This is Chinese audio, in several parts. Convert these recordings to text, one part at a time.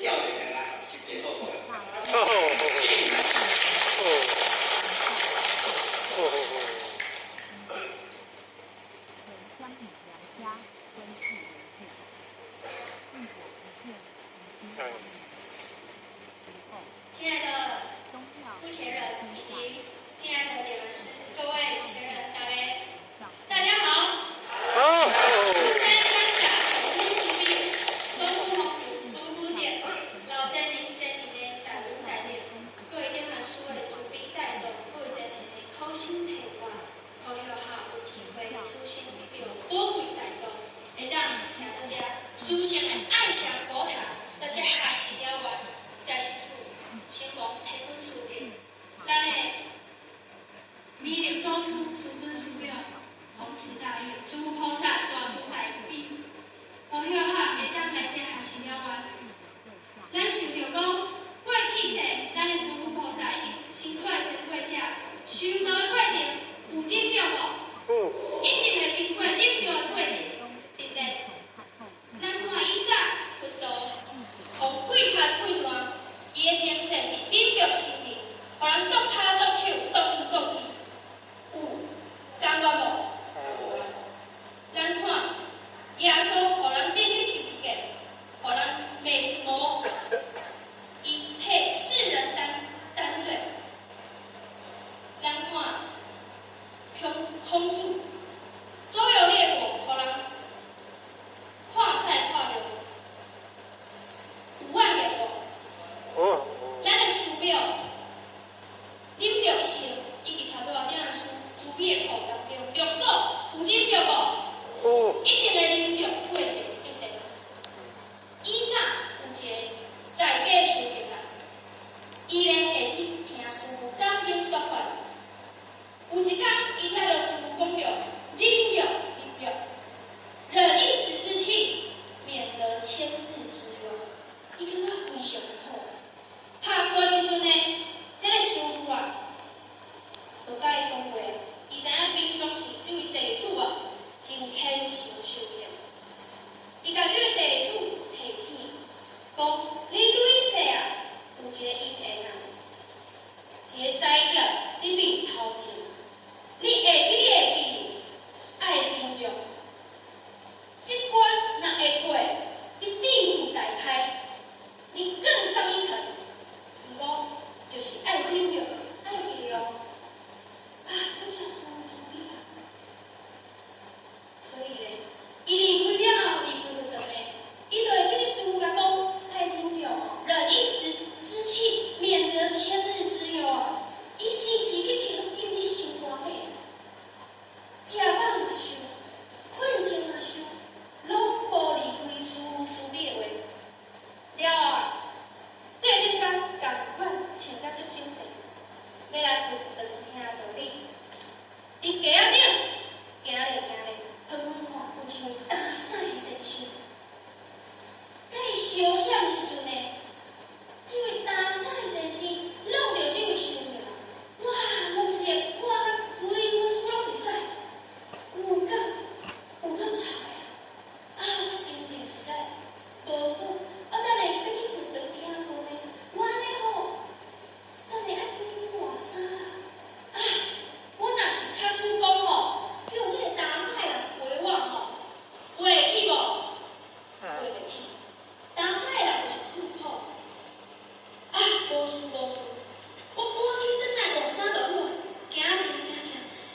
亲爱的付钱人以及敬爱的点人师，各位前人大家好。好。先感谢全部主笔周书宏书书店，老在您这里的带领带领，各位点人书的主笔带动，各位在里的口心提话，好有好有体会，出现一个宝贵带动，会当让大家书写的爱上古塔，大家学习了完，再清楚。先讲提本书店，咱的弥勒祖师、师尊、师表、弘持大愿、诸佛菩萨大主大悲，好晓哈会当来这学习了完。咱想着讲，过去世咱的诸佛菩萨已经辛苦的经过这修道的过程，有忍了无？一定会经过忍了的过程，对不对？咱看以早佛陀，从贵派混乱。伊的精神是忍辱心理，互人剁骹剁手、剁来剁去，有甘愿无？咱看耶稣，互人钉在十字架，互人卖魔，伊替世人担罪。咱看孔子，周游列国，互人跨赛跨流5万年国。咱的师表忍辱一生，以及头拄仔点仔书主笔的课当中，六祖有忍辱无？一定会忍辱过程，对不对？以早有一个在家修行人，伊呢会去听师父讲经说法。有一天，伊听到师父讲着忍辱，忍一时之气，免得千日之忧。伊感觉非常好。拍课时阵呢，这个师傅啊，就甲伊讲话，伊知影平常时这位地主啊，真虔诚修行。伊甲这位地主提醒，讲你累世啊，有一个因缘啊，一个灾劫伫面头前，你会记，爱听着，这关若会过，你地府大开，你更上一层。毋过就是爱忍辱，爱记了啊，感谢师父主笔啊。所以咧，伊离开了后，离开就长咧，伊就会记你师父甲讲，爱忍辱哦，忍一时之气，免得千日之忧啊。伊时时去听伫心肝底，食饱嘛想，困觉嘛想，拢无离开师父主笔的话。了后。过两天，共款穿甲足整齐，要来分长听道理。伫街仔顶行咧，远远看有一位大伞的先生。甲伊相闪时阵呢，这位大伞的先生弄着这位修女，哇，弄一个泼甲规身躯拢是屎，有够臭的啊！我心情实在无好，我等下要去分长听课呢。我安尼吼，等下爱紧紧换衫啦。啊，我若是卡输讲吼，叫这个大屎人陪我吼，会去无？会袂去。大屎人就是痛苦。啊，无事，我赶紧转来换衫就好。行，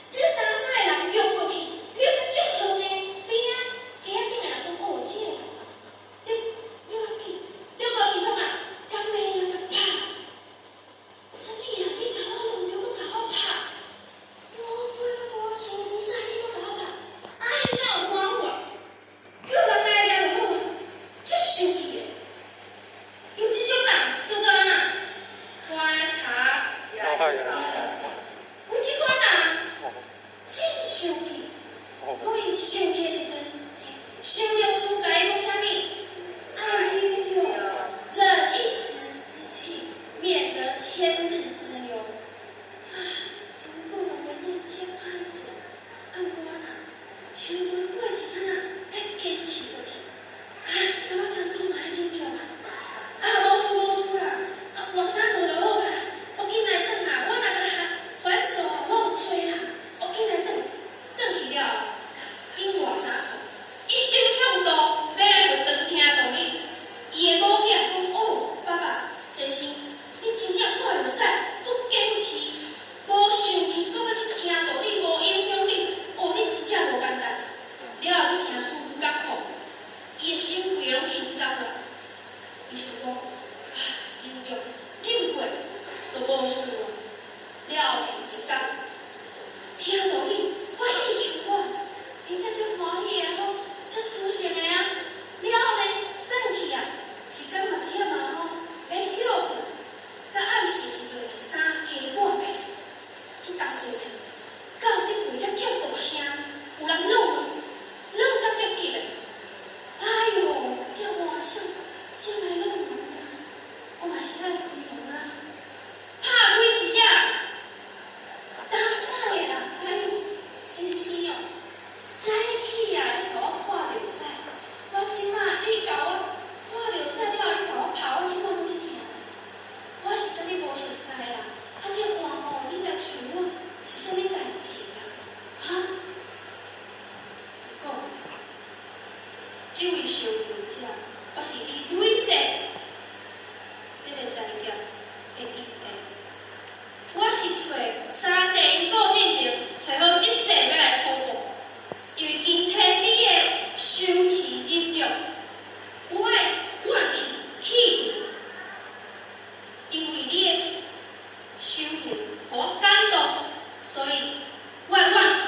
这个大屎人掠过去，掠到足远的边仔，街仔顶的人讲哦，这个人啊，你要紧，掠过去创啊？干咩啊？甲拍？啥物啊？你甲我弄着，搁甲我拍？我背甲无身躯屎，你搁甲我拍？啊，你怎有看我啊？叫人来抓就好啊！足生气的。有这种人叫做安那？观察。有这款人，真生气。搁伊生气的时阵，想着师父甲伊讲啥物？爱忍辱，忍一时之气，免得千日之忧。啊，师父讲的话你真爱做，按过安那，修道的过程安那，要坚持落去。啊，甲我艰苦嘛爱忍辱啦。啊，无这位受惠者，我是以绿色这个材料的一个。我是找3世因过进前，找好1世要来讨报，因为今天你的修持忍辱，我的怨气气度，因为你的修行互我感动，所以我的怨气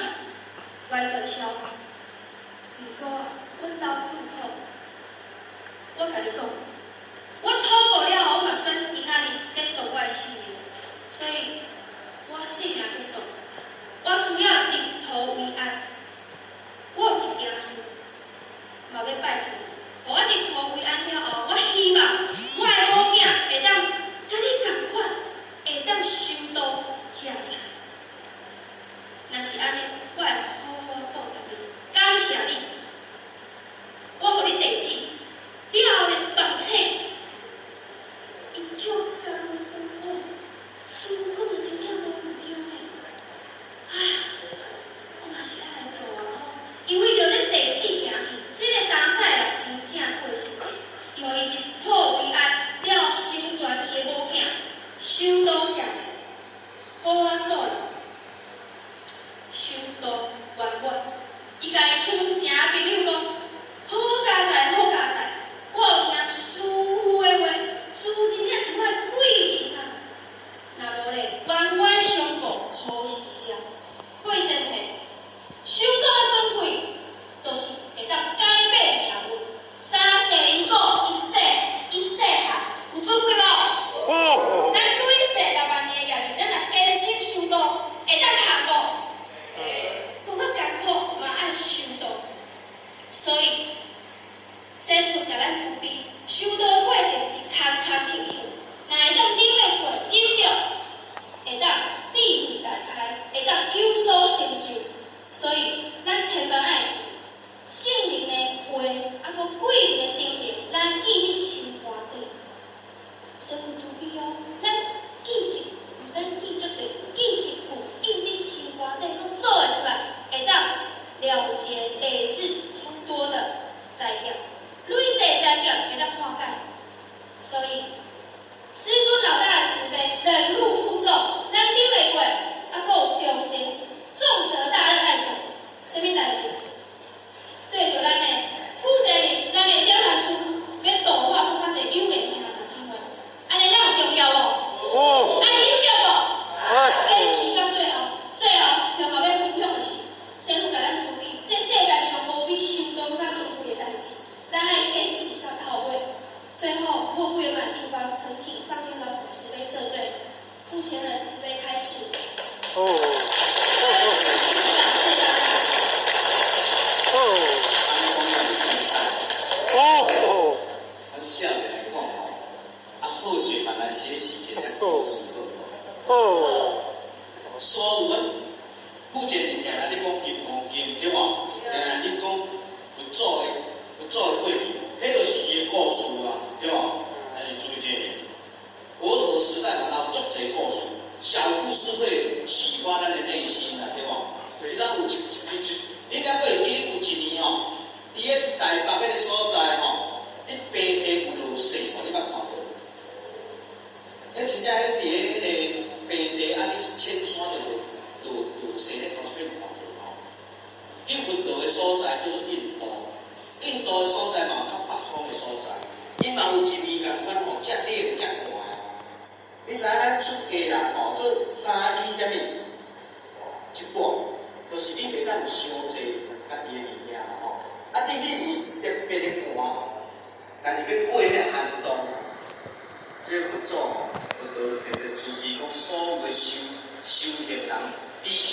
完全消化。不过，阮老父母，我甲你讲，我讨报了后，我嘛选今仔日结束我的生命。所以，我生命结束，我需要立土为安。我有一件事，嘛要拜托你。我立土为安了后，我希望我的某囝会当甲你同款，会当修道食菜。若是安尼，我会好好报答你，感谢你。我予你地址，了后呢，放册，伊照甲我讲哦。事故真正都唔对呢，哎呀，我嘛是爱来做啊，因为着这地址行去，这个当赛人真正过身体，互伊入土为安，了收全伊的某囝，修道食菜，好好做人，修道圆满。伊家己亲情朋友讲，好佳哉，好佳哉，我有听师父的话，师父真正是我的贵人啊。若无咧，冤冤相报何时了？过真诶，修道的尊贵，就是会当改变命运。3世因果，一世下，有尊贵无？咱累世6万年的业力，咱若坚心修道，会当行无？不过艰苦嘛爱修道，所以先佛甲咱慈悲，修道过程是坎坎坷坷。若会当领会过忍辱，会当智慧大开，会当有所成就。所以，咱千万爱圣人的话，搁贵人的叮咛，咱记伫心肝底。师父慈悲哦，咱记一，毋免记足济，记一句，印伫心肝底，搁做会出来，会当了结累世诸多的灾劫，累世灾劫会当化解。所以。师尊老大人慈悲，忍辱负重，咱领会过，搁有重担，重责大任爱做，什么代志？对着咱的负责任，咱的了凡书要度化更较侪有缘听人亲话，安尼咱有重要无？爱忍辱无？坚持到最后，最后向后要分享的是，师父甲咱慈悲，这世界上无比修道更较尊贵的代志，咱爱坚持到头尾。最后，若不圆满的地方，恳请上天老父慈悲赦罪，父前人慈悲开示。咱少年来讲吼，好学嘛来学习一下故事所有古前人定来咧讲金刚经，对无？定来咧讲佛祖的过去，迄就是伊的故事啊，对无？但是注意一点，佛陀时代嘛，有足侪故事，小故事会启发咱的内心啊，对无？你知有你敢会记得有一年吼，伫咧台北迄个所在吼，迄平地有落雪，你捌看无？迄真正迄伫迄个平地安尼千山就落雪咧，头一遍看到吼。伊佛陀的所在叫做印度，印度的所在嘛，较北方的所在，因嘛有一年共款吼，遮热遮热。你知影咱出家人吼，做衫衣啥物，一半就是你袂当有伤济家己的物件嘛吼。啊，伫迄年特别的寒，但是要过迄个寒冬，这佛祖吼，佛陀就特别注意讲所有的修行人，BQ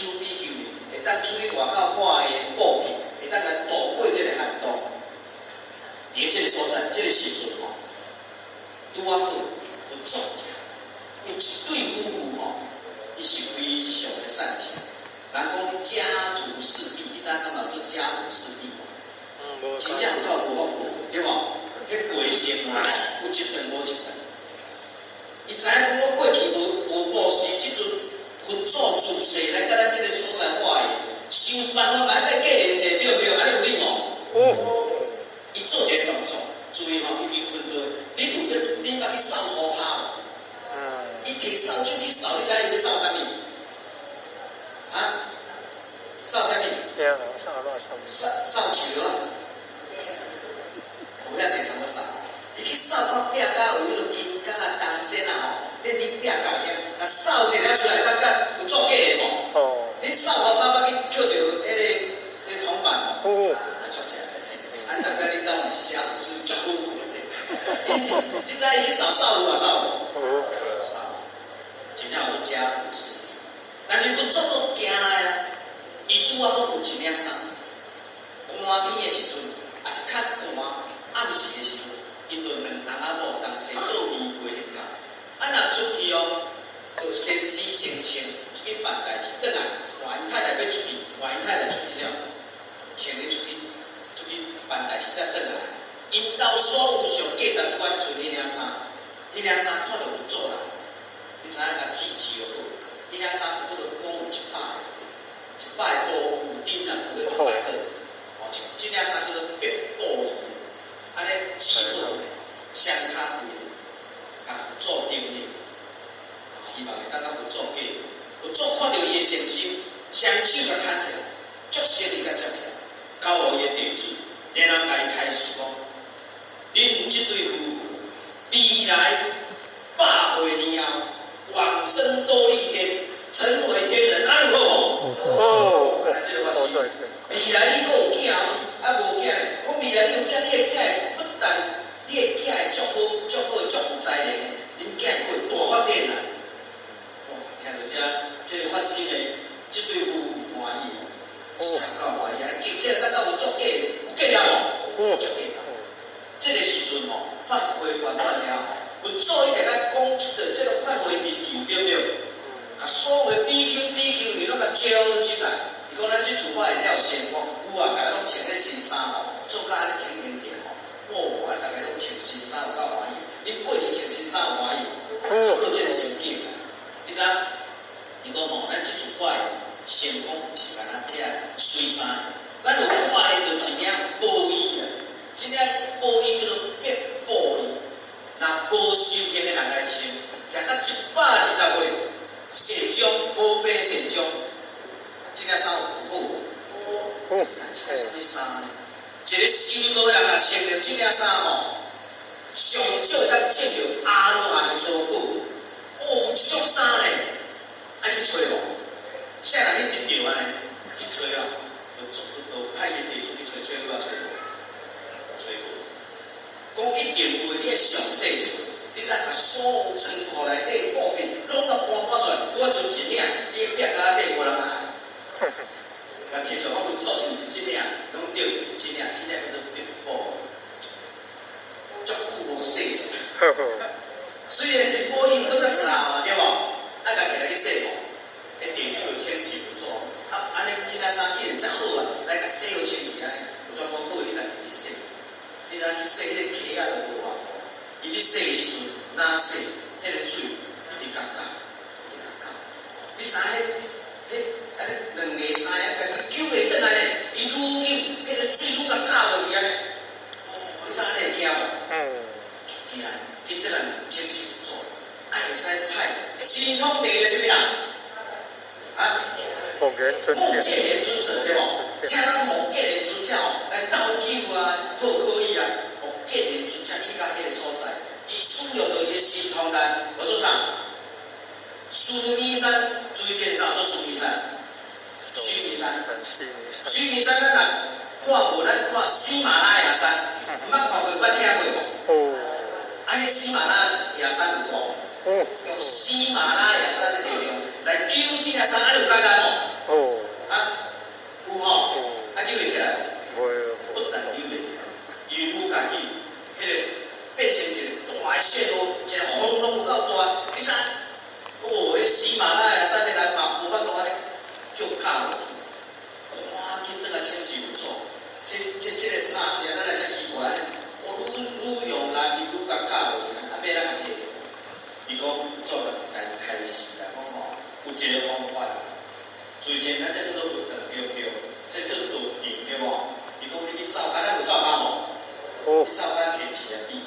会当出去外口换的布品，会当来度过这个寒冬。伫这个所在，这个时阵吼，拄啊好，佛祖有一对夫妇吼，伊是非常的善情。人讲家徒四壁，你知影啥物叫做家徒四壁无？真正有够无福过，对无？迄背生啊，有一顿无一顿。伊知影讲我过去无布施，即阵佛祖自世来甲咱即个所在化缘，想办法来甲计下者，对不对？安尼有理无？伊做扫树啊，有遐济通要扫。伊去扫到壁甲有迄落金甲啊、铜线啊吼，恁你壁甲遐，啊扫一了出来，感觉有作假的无？哦。你扫好爸爸去捡到迄个铜板哦，啊作假的，啊代表恁兜毋是写字是足苦苦的。你知伊去扫路啊扫无？扫，真正有去遮故事。但是不做都惊来啊！伊拄啊好有一领衫，寒天的时阵，也是较寒暗时的时阵，因着两阿某同齐做微波翕胶，啊若出去哦，就先洗先穿，出去办代志，转来换因太太要出去，换因太太出去之后，穿你出去办代志再转来。因兜所有上价值我是剩迄领衫，迄领衫看到有做啦，你知影甲记就好。迄领衫差不多光有100个布顶啊，有100个。哦，即领衫叫做白布衣，安尼记好双脚贵，甲做顶哩。希望会当甲有做假，有做看到伊的诚心，双手甲牵起来，足心伊甲接起来，交互伊的地主，然后甲伊开始讲。恁即对夫妇未来100岁年后往生多利天，成为天人，安尼好无？哦，原来即个法是未来你阁有囝，啊无囝咧，我未来你有囝，你的囝会不但你的囝会足好、足好、足有才能，恁囝会大发展啊！哇，听到即个发生的即对夫妇欢喜，上到欢喜，而且咱到有作假，有假了无？作假。这个时阵吼，发挥完了，有做伊大家讲出的这个发挥民意，对不对？啊，所有 BQ 伊拢甲招进来。伊讲咱即厝我会了先锋，有啊，大家拢穿迄新衫吼，做甲安尼挺挺挺吼。哦，大家拢穿新衫有够欢喜。恁过年穿新衫有欢喜，出到这个心境。你知？伊讲吼，咱即厝我的先锋毋是干那只水衫，咱有看的就一领布衣啊。即领布衣叫做白布衣，若无修行的人来穿，食到120岁，善终无病善终。即领衫有好无？即个什么衫呢？一个修道的人若穿着即领衫吼，上少会当见着阿罗汉的初果。哦，有即种衫呢，爱去找无？啥人去得着安尼？去找啊，就派个地主去找，找无？讲一定有你的上细处，你才甲所有仓库内底货品拢甲搬出来，我存一领，你壁架底无人来。啊，听像我们做是毋是一领，拢对是一领，叫做白布，足久无洗。虽然是布衣，搁则差嘛，对无？啊，家己来去洗无，迄地主就清洗不做，啊，安尼即领衫既然遮好啊，来甲洗好清气安尼，有全部好，你家己去洗。你若去洗迄个溪仔就无啊，伊咧洗的时阵，哪洗？迄个水一直沓沓，一直沓沓。你衫迄安尼两个衫啊，家己揪袂转来咧，伊愈紧，迄个水愈甲卡落去安尼。哦，你知安尼会惊无？惊！紧转来清洗不做，爱会使派神通第个什么人？啊？目犍连尊者对无？请咱目犍连尊者吼来斗救啊，好可以啊！目犍连尊者去到迄个所在，伊使用着伊的神通力，我做啥？须弥山最前啥做须弥山？须弥山，须弥山咱若看无，咱看喜马拉雅山，毋捌看过，捌听过无？啊，迄喜马拉雅山有无？用喜马拉雅山的力量来救即个山，安尼有简单无？啊，有吼，啊，救会起来无？不但救会起来，伊愈家己迄个变成一个大的漩涡，一个风浪有够大，你知？哦，迄喜马拉雅山的人嘛，无法度安尼叫卡落去，赶紧转来清洗有做。这个衫是咱来遮奇怪，我愈用力，伊愈甲卡落去，啊，要咱甲摕。伊讲做个来开始来讲吼，有一个方法。最前咱这叫做对，这叫做赢对无？伊讲你去走开，咱有走开无？你走开摕一粒笔，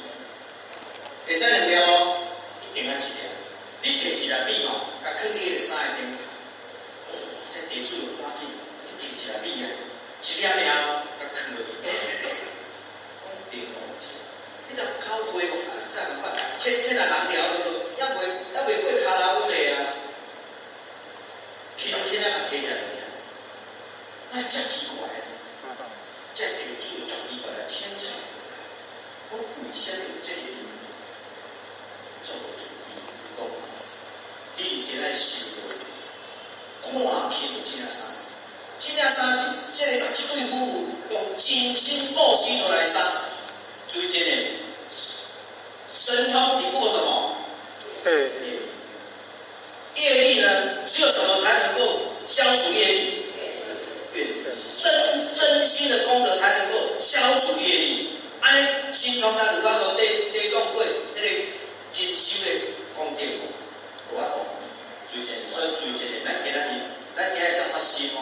会使两粒哦，一定要一粒。你摕一粒笔吼，甲放伫迄个衫内顶，这地主就赶紧，你摕一粒笔啊，一粒尔，甲放啥物有责任做主意讲，你毋今仔想落，看起即领衫，即领衫是即个即对夫妇用真心布施出来衫，所以真的神通抵不过什么？业力呢？只有什么才能够消除业力？真心的功德才能够消除业力。安尼，心通咱有法度得讲过迄个真修的功德无？无法度。所以最真的，咱今仔日才发心哦，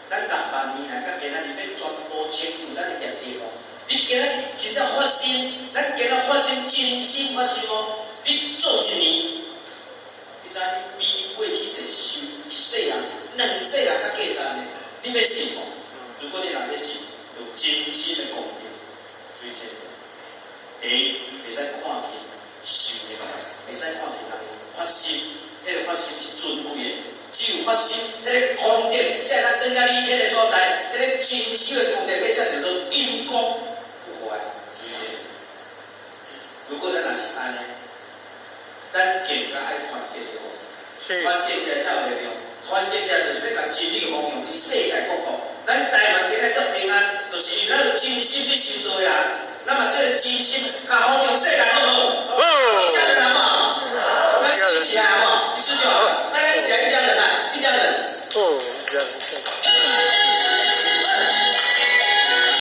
咱6万年来，甲今仔日要全部清除咱的业力哦。你今仔日真正发心，咱今仔发心真心发心哦，你做一年，你知比过去是修一世人、2世人较简单的。你要信哦，如果你若要信，有真心的功德，所以这袂使看起受的，袂使看起人发心，迄个发心是尊贵的。只有发心，迄个功德才咱更加离开的所在，迄个真修的功德，迄才是做因果有坏。所以如果咱若是安尼，咱更加爱团结的哦，团结起来才有力量。团结起来就是要甲真理奉扬，伫世界各国，咱台湾今日足平安，就是因为咱有真心去修道呀。那么这个真心，甲奉扬